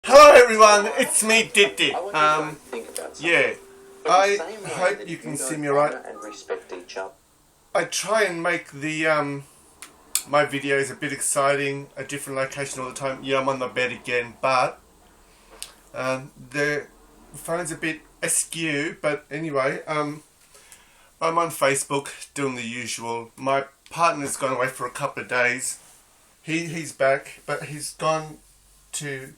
Hello everyone, it's me Ditdit. Yeah, I hope you can see me right. I try and make the my videos a bit exciting, a different location all the time. Yeah, I'm on the bed again, but the phone's a bit askew. But anyway, I'm on Facebook doing the usual. My partner's gone away for a couple of days. He's back, but he's gone to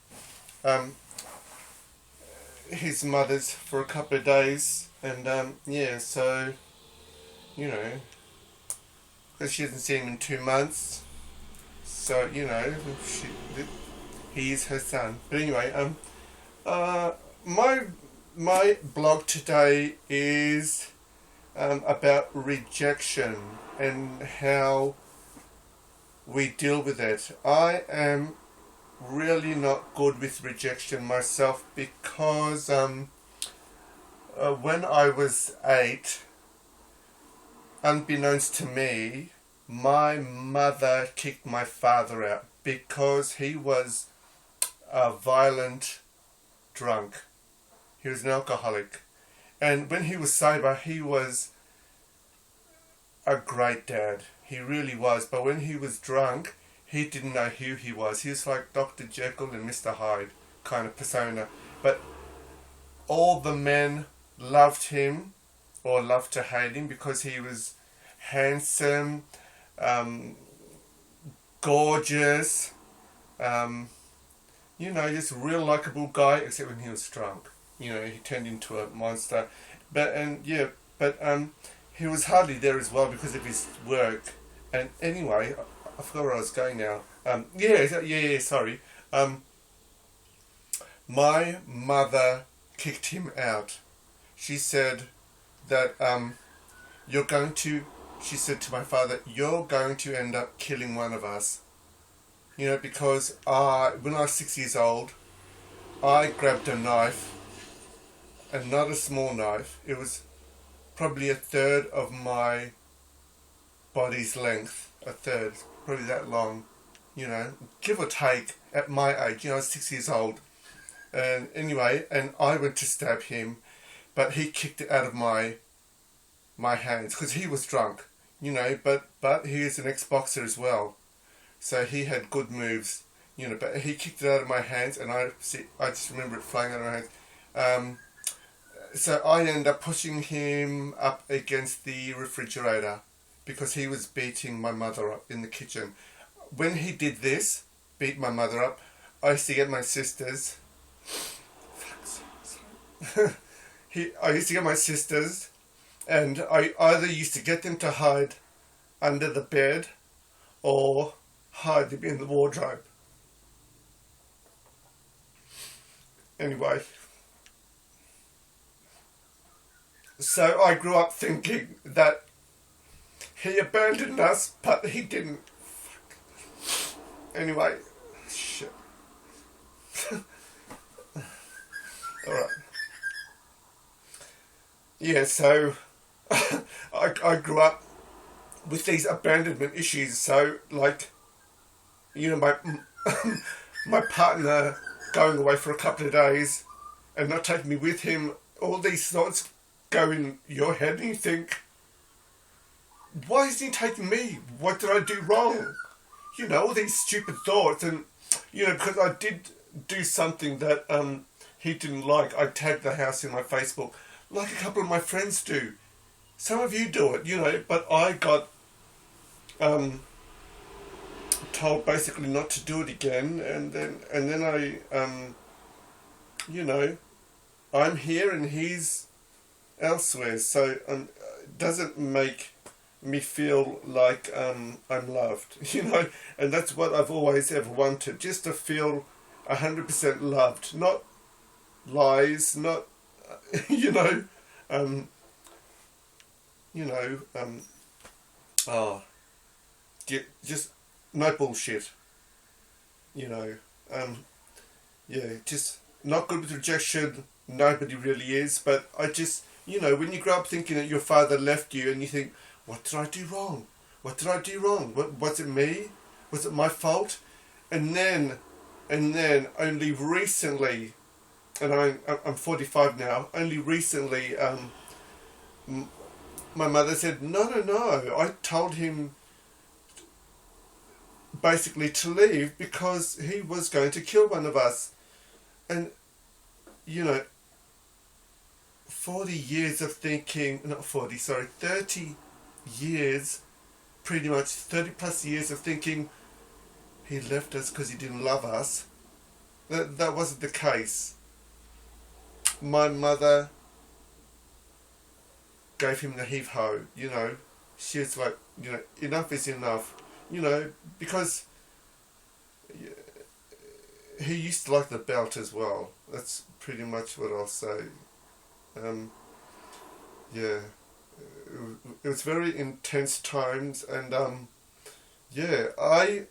his mother's for a couple of days, and yeah, so you know, because she hasn't seen him in 2 months, so you know, he is her son. But anyway, my blog today is about rejection and how we deal with it. I am really not good with rejection myself because when I was 8, unbeknownst to me, my mother kicked my father out because he was a violent drunk. He was an alcoholic, and when he was sober he was a great dad. He really was. But when he was drunk, he didn't know who he was. He was like Dr. Jekyll and Mr. Hyde kind of persona. But all the men loved him, or loved to hate him, because he was handsome, gorgeous, you know, just a real likable guy, except when he was drunk. You know, he turned into a monster. But he was hardly there as well because of his work. And anyway, I forgot where I was going now. Sorry. My mother kicked him out. She said that she said to my father, "You're going to end up killing one of us." You know, because when I was 6 years old, I grabbed a knife, and not a small knife. It was probably a third of my body's length. A third. Probably that long, you know, give or take at my age. You know, I was 6 years old. And anyway, and I went to stab him, but he kicked it out of my hands because he was drunk, you know, but he is an ex-boxer as well. So he had good moves, you know, but he kicked it out of my hands, and I just remember it flying out of my hands. So I ended up pushing him up against the refrigerator, because he was beating my mother up in the kitchen. When he did this, beat my mother up, I used to get my sisters. I used to get my sisters, and I either used to get them to hide under the bed or hide them in the wardrobe. Anyway, so I grew up thinking that he abandoned us, but he didn't. Anyway, shit. Alright. Yeah, so I grew up with these abandonment issues. So, like, you know, my partner going away for a couple of days and not taking me with him, all these thoughts go in your head, and you think, why isn't he taking me? What did I do wrong? You know, all these stupid thoughts. And, you know, because I did do something that he didn't like. I tagged the house in my Facebook, like a couple of my friends do. Some of you do it, you know, but I got told basically not to do it again. And then I, you know, I'm here and he's elsewhere. So it doesn't make me feel like I'm loved, you know, and that's what I've always ever wanted, just to feel 100% loved, not lies, not, you know, just no bullshit, you know, yeah, just not good with rejection. Nobody really is, but I just, you know, when you grow up thinking that your father left you, and you think, what did I do wrong? What did I do wrong? Was it me? Was it my fault? And then And then only recently, and I'm 45 now. Only recently, my mother said, no, no, no. I told him basically to leave because he was going to kill one of us. And, you know, 40 years of thinking, not 40, sorry, 30 years, pretty much 30 plus years of thinking he left us because he didn't love us. That wasn't the case. My mother gave him the heave-ho, you know. She was like, you know, enough is enough, you know, because he used to like the belt as well. That's pretty much what I'll say. Yeah, it was very intense times, and yeah, I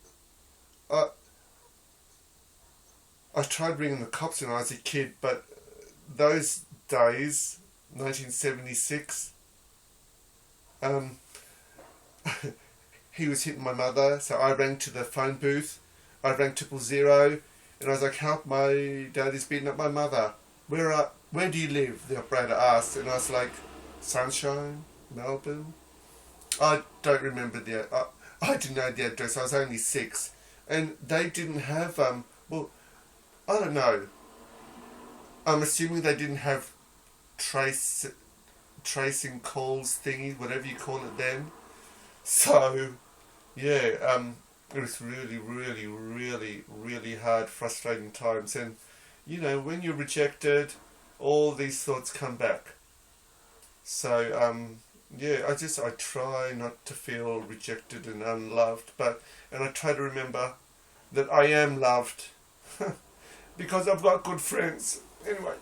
tried ringing the cops when I was a kid, but those days, 1976, he was hitting my mother, so I rang to the phone booth. I rang 000, and I was like, help, my dad is beating up my mother. Where do you live? The operator asked, and I was like, Sunshine, Melbourne. I don't remember I didn't know the address. I was only 6, and they didn't have well, I don't know. I'm assuming they didn't have tracing calls thingy, whatever you call it then. So yeah, it was really, really, really, really hard, frustrating times, and you know, when you're rejected, all these thoughts come back. So yeah, I try not to feel rejected and unloved, and I try to remember that I am loved because I've got good friends. Anyway,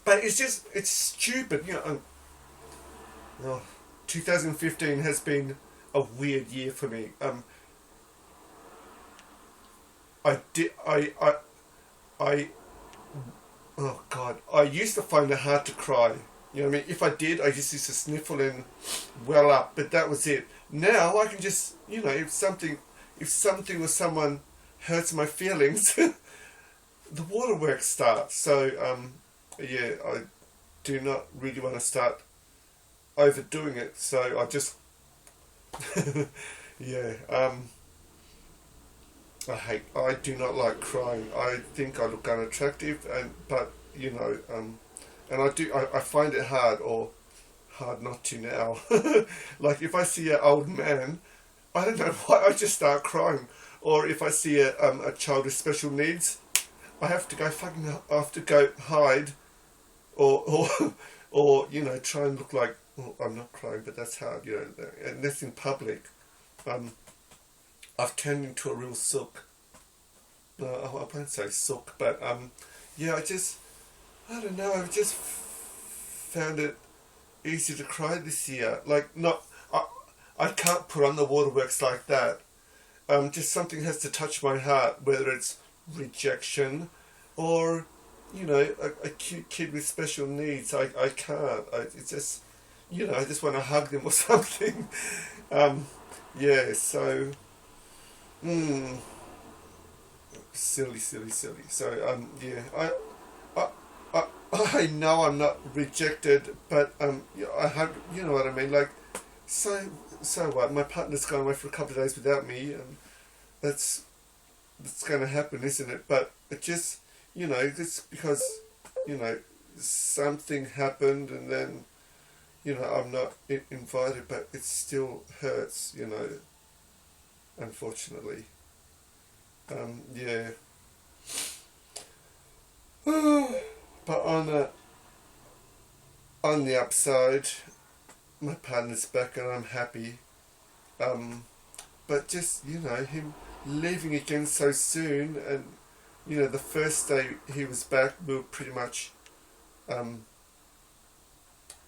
but it's stupid, you know. Oh, 2015 has been a weird year for me. I oh God, I used to find it hard to cry. You know what I mean? If I did, I just used to sniffle and well up, but that was it. Now I can just, you know, if something or someone hurts my feelings, the waterworks start. So yeah, I do not really want to start overdoing it. So I just yeah, I do not like crying. I think I look unattractive, but you know, and I find it hard not to now. Like if I see an old man, I don't know why, I just start crying. Or if I see a child with special needs, I have to go hide, or or you know, try and look like, well, I'm not crying, but that's hard, you know, and that's in public. I've turned into a real sook. No, I won't say sook, but yeah, I don't know, I've just found it easy to cry this year. Like, I can't put on the waterworks like that. Just something has to touch my heart, whether it's rejection or, you know, a cute kid with special needs. I can't. It's just, you know, I just want to hug them or something. Yeah, so, silly. So, yeah, I know I'm not rejected, but yeah, I have, you know what I mean. Like, so what? My partner's gone away for a couple of days without me, and that's going to happen, isn't it? But it just, you know, just because, you know, something happened, and then, you know, I'm not invited, but it still hurts, you know. Unfortunately, yeah. But on the upside, my partner's back and I'm happy. But just, you know, him leaving again so soon, and, you know, the first day he was back, we were pretty much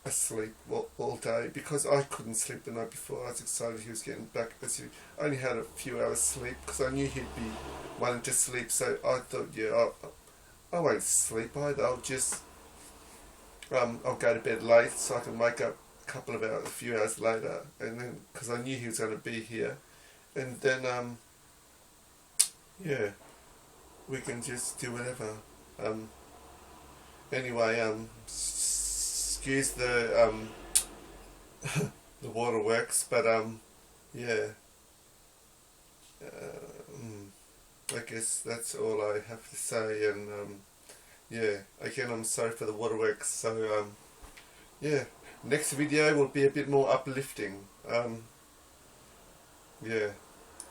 asleep all day, because I couldn't sleep the night before. I was excited he was getting back, because he only had a few hours sleep, because I knew he'd be wanting to sleep, so I thought, yeah, I won't sleep either. I'll just I'll go to bed late so I can wake up a few hours later, and then, because I knew he was going to be here, and then yeah, we can just do whatever. Anyway, excuse the the waterworks, but yeah, I guess that's all I have to say. And yeah, again, I'm sorry for the waterworks. So yeah, next video will be a bit more uplifting. Yeah,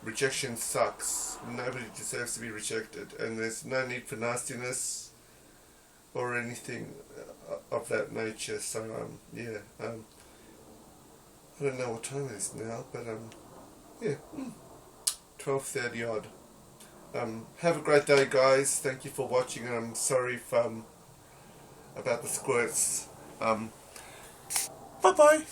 rejection sucks. Nobody deserves to be rejected, and there's no need for nastiness or anything of that nature. So yeah, I don't know what time it is now, but yeah, 12:30 odd. Have a great day, guys. Thank you for watching, and I'm sorry if about the squirts. Bye bye.